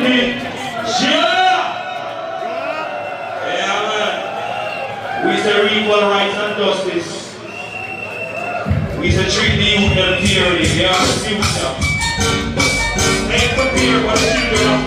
me. Sure. Yeah, man. We say equal rights and justice. We say treat the youth and theory. Yeah, see what's up. Make prepare for the children of